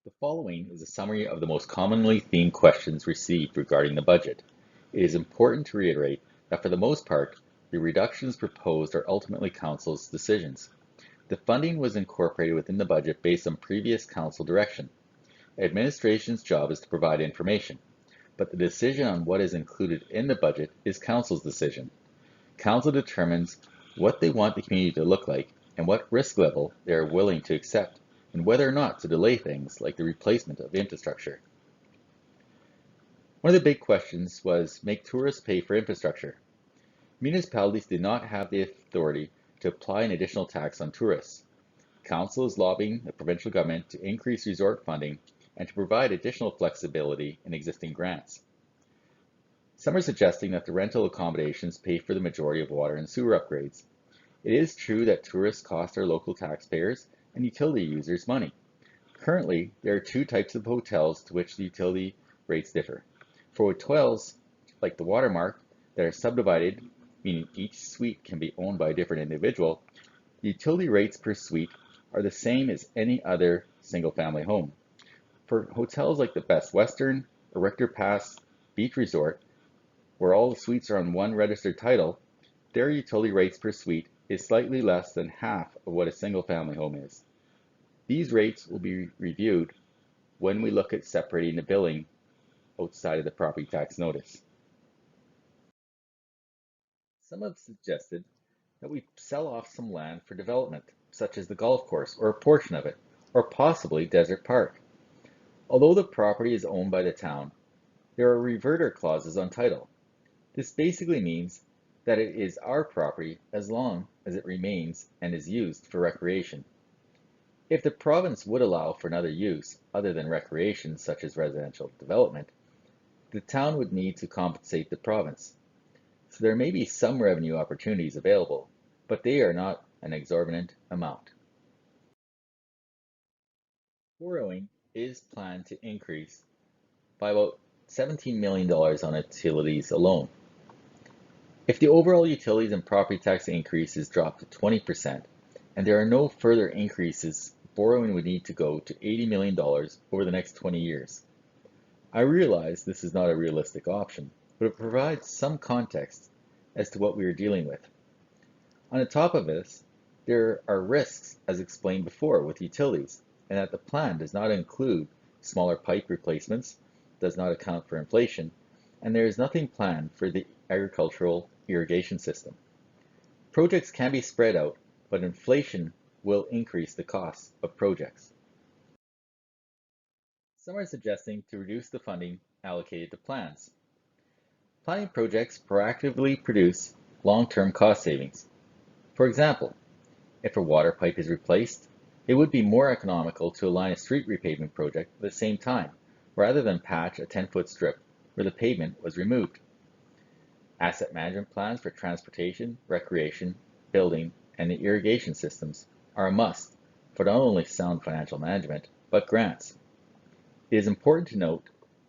The following is a summary of the most commonly themed questions received regarding the budget. It is important to reiterate that for the most part, the reductions proposed are ultimately Council's decisions. The funding was incorporated within the budget based on previous Council direction. Administration's job is to provide information, but the decision on what is included in the budget is Council's decision. Council determines what they want the community to look like and what risk level they are willing to accept, and whether or not to delay things like the replacement of infrastructure. One of the big questions was, make tourists pay for infrastructure. Municipalities did not have the authority to apply an additional tax on tourists. Council is lobbying the provincial government to increase resort funding and to provide additional flexibility in existing grants. Some are suggesting that the rental accommodations pay for the majority of water and sewer upgrades. It is true that tourists cost our local taxpayers and utility users money. Currently, there are two types of hotels to which the utility rates differ. For hotels like the Watermark that are subdivided, meaning each suite can be owned by a different individual, the utility rates per suite are the same as any other single-family home. For hotels like the Best Western or Richter Pass Beach Resort, where all the suites are on one registered title, their utility rates per suite is slightly less than half of what a single-family home is. These rates will be reviewed when we look at separating the billing outside of the property tax notice. Some have suggested that we sell off some land for development, such as the golf course or a portion of it, or possibly Desert Park. Although the property is owned by the town, there are reverter clauses on title. This basically means that it is our property as long as it remains and is used for recreation. If the province would allow for another use other than recreation, such as residential development, the town would need to compensate the province. So there may be some revenue opportunities available, but they are not an exorbitant amount. Borrowing is planned to increase by about $17 million on utilities alone. If the overall utilities and property tax increase is dropped to 20%, and there are no further increases, borrowing would need to go to $80 million over the next 20 years. I realize this is not a realistic option, but it provides some context as to what we are dealing with. On the top of this, there are risks, as explained before, with utilities, and that the plan does not include smaller pipe replacements, does not account for inflation, and there is nothing planned for the agricultural irrigation system. Projects can be spread out, but inflation will increase the costs of projects. Some are suggesting to reduce the funding allocated to plans. Planning projects proactively produce long-term cost savings. For example, if a water pipe is replaced, it would be more economical to align a street repavement project at the same time, rather than patch a 10-foot strip where the pavement was removed. Asset management plans for transportation, recreation, building, and the irrigation systems are a must for not only sound financial management, but grants. It is important to note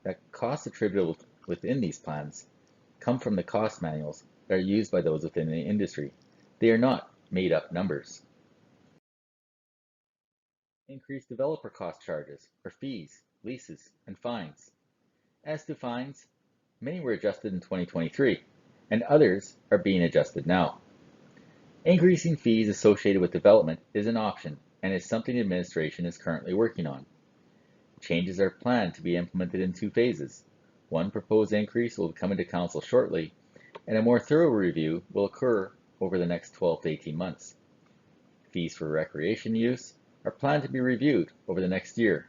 that costs attributable within these plans come from the cost manuals that are used by those within the industry. They are not made-up numbers. Increased developer cost charges, or fees, leases, and fines. As to fines, many were adjusted in 2023, and others are being adjusted now. Increasing fees associated with development is an option and is something the administration is currently working on. Changes are planned to be implemented in two phases. One proposed increase will come into council shortly, and a more thorough review will occur over the next 12 to 18 months. Fees for recreation use are planned to be reviewed over the next year.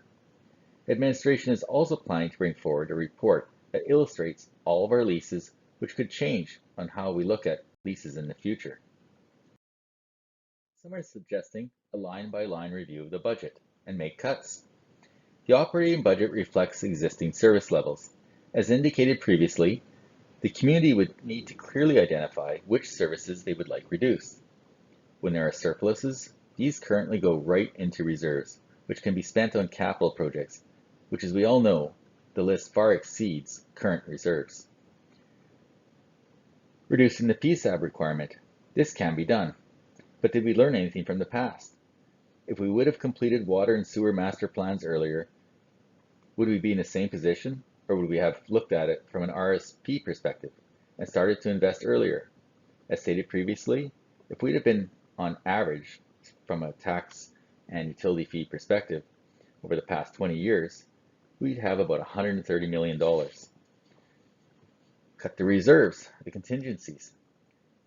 Administration is also planning to bring forward a report that illustrates all of our leases, which could change on how we look at leases in the future. Some are suggesting a line-by-line review of the budget and make cuts. The operating budget reflects existing service levels. As indicated previously, the community would need to clearly identify which services they would like reduced. When there are surpluses, these currently go right into reserves, which can be spent on capital projects, which, as we all know, the list far exceeds current reserves. Reducing the PSAB requirement. This can be done. But did we learn anything from the past? If we would have completed water and sewer master plans earlier, Would we be in the same position, or would we have looked at it from an RSP perspective and started to invest earlier? As stated previously, if we'd have been on average from a tax and utility fee perspective over the past 20 years, we'd have about $130 million. Cut the reserves, the contingencies.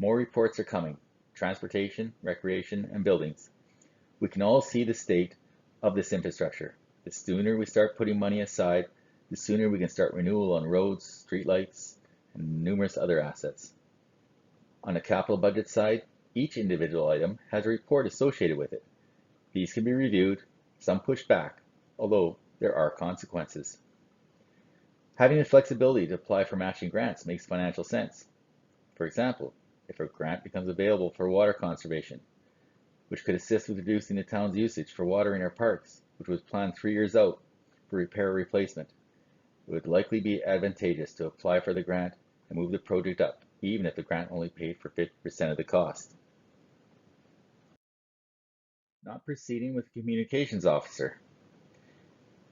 More reports are coming. Transportation, recreation, and buildings. We can all see the state of this infrastructure. The sooner we start putting money aside, the sooner we can start renewal on roads, streetlights, and numerous other assets. On the capital budget side, each individual item has a report associated with it. These can be reviewed, some pushed back, although there are consequences. Having the flexibility to apply for matching grants makes financial sense. For example, if a grant becomes available for water conservation, which could assist with reducing the town's usage for watering our parks, which was planned 3 years out for repair or replacement, it would likely be advantageous to apply for the grant and move the project up, even if the grant only paid for 50% of the cost. Not proceeding with the communications officer.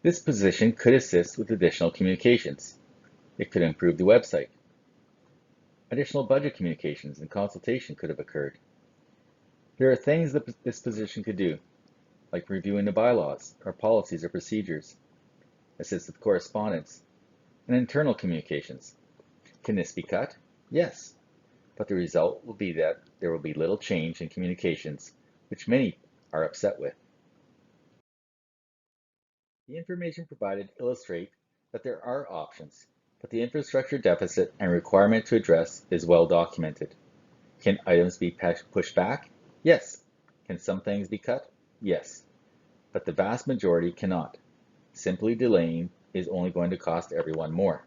This position could assist with additional communications. It could improve the website. Additional budget communications and consultation could have occurred. There are things that this position could do, like reviewing the bylaws, or policies or procedures, assist with correspondence, and internal communications. Can this be cut? Yes, but the result will be that there will be little change in communications, which many are upset with. The information provided illustrate that there are options, but the infrastructure deficit and requirement to address is well documented. Can items be pushed back? Yes. Can some things be cut? Yes. But the vast majority cannot. Simply delaying is only going to cost everyone more.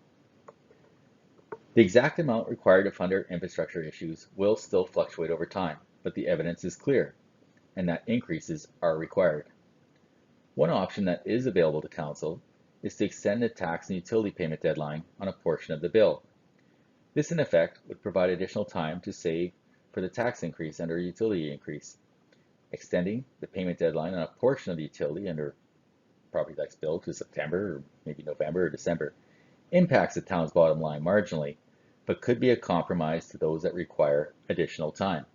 The exact amount required to fund our infrastructure issues will still fluctuate over time, but the evidence is clear, and that increases are required. One option that is available to Council is to extend the tax and utility payment deadline on a portion of the bill. This in effect would provide additional time to save for the tax increase and/or utility increase. Extending the payment deadline on a portion of the utility under property tax bill to September or maybe November or December impacts the town's bottom line marginally, but could be a compromise to those that require additional time.